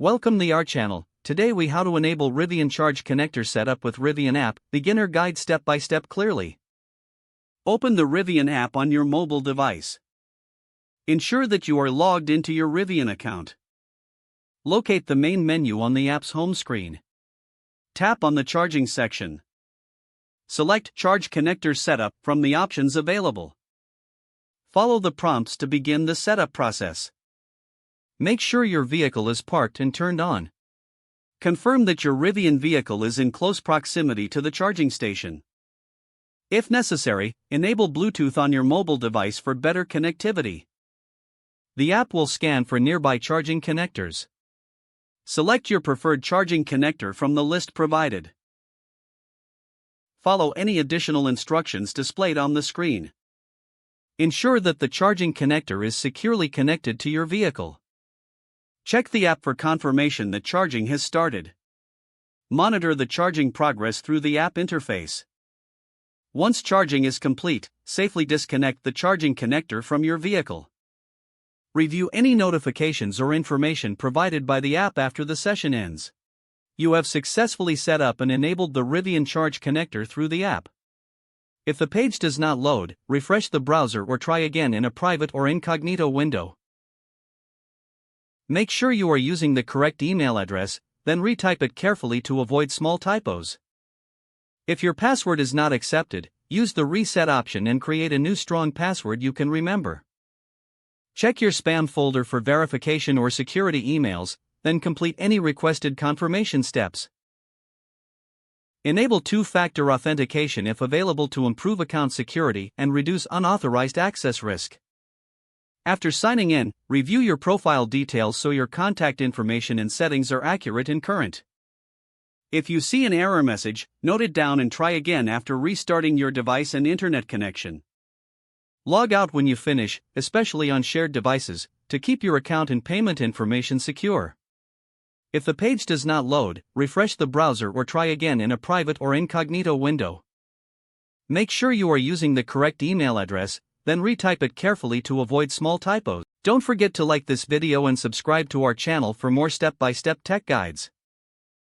Welcome to our channel. Today we how to enable Rivian Charge Connector setup with Rivian app, beginner guide step by step clearly. Open the Rivian app on your mobile device. Ensure that you are logged into your Rivian account. Locate the main menu on the app's home screen. Tap on the charging section. Select Charge Connector Setup from the options available. Follow the prompts to begin the setup process. Make sure your vehicle is parked and turned on. Confirm that your Rivian vehicle is in close proximity to the charging station. If necessary, enable Bluetooth on your mobile device for better connectivity. The app will scan for nearby charging connectors. Select your preferred charging connector from the list provided. Follow any additional instructions displayed on the screen. Ensure that the charging connector is securely connected to your vehicle. Check the app for confirmation that charging has started. Monitor the charging progress through the app interface. Once charging is complete, safely disconnect the charging connector from your vehicle. Review any notifications or information provided by the app after the session ends. You have successfully set up and enabled the Rivian Charge Connector through the app. If the page does not load, refresh the browser or try again in a private or incognito window. Make sure you are using the correct email address, then retype it carefully to avoid small typos. If your password is not accepted, use the reset option and create a new strong password you can remember. Check your spam folder for verification or security emails, then complete any requested confirmation steps. Enable two-factor authentication if available to improve account security and reduce unauthorized access risk. After signing in, review your profile details so your contact information and settings are accurate and current. If you see an error message, note it down and try again after restarting your device and internet connection. Log out when you finish, especially on shared devices, to keep your account and payment information secure. If the page does not load, refresh the browser or try again in a private or incognito window. Make sure you are using the correct email address, then retype it carefully to avoid small typos. Don't forget to like this video and subscribe to our channel for more step-by-step tech guides.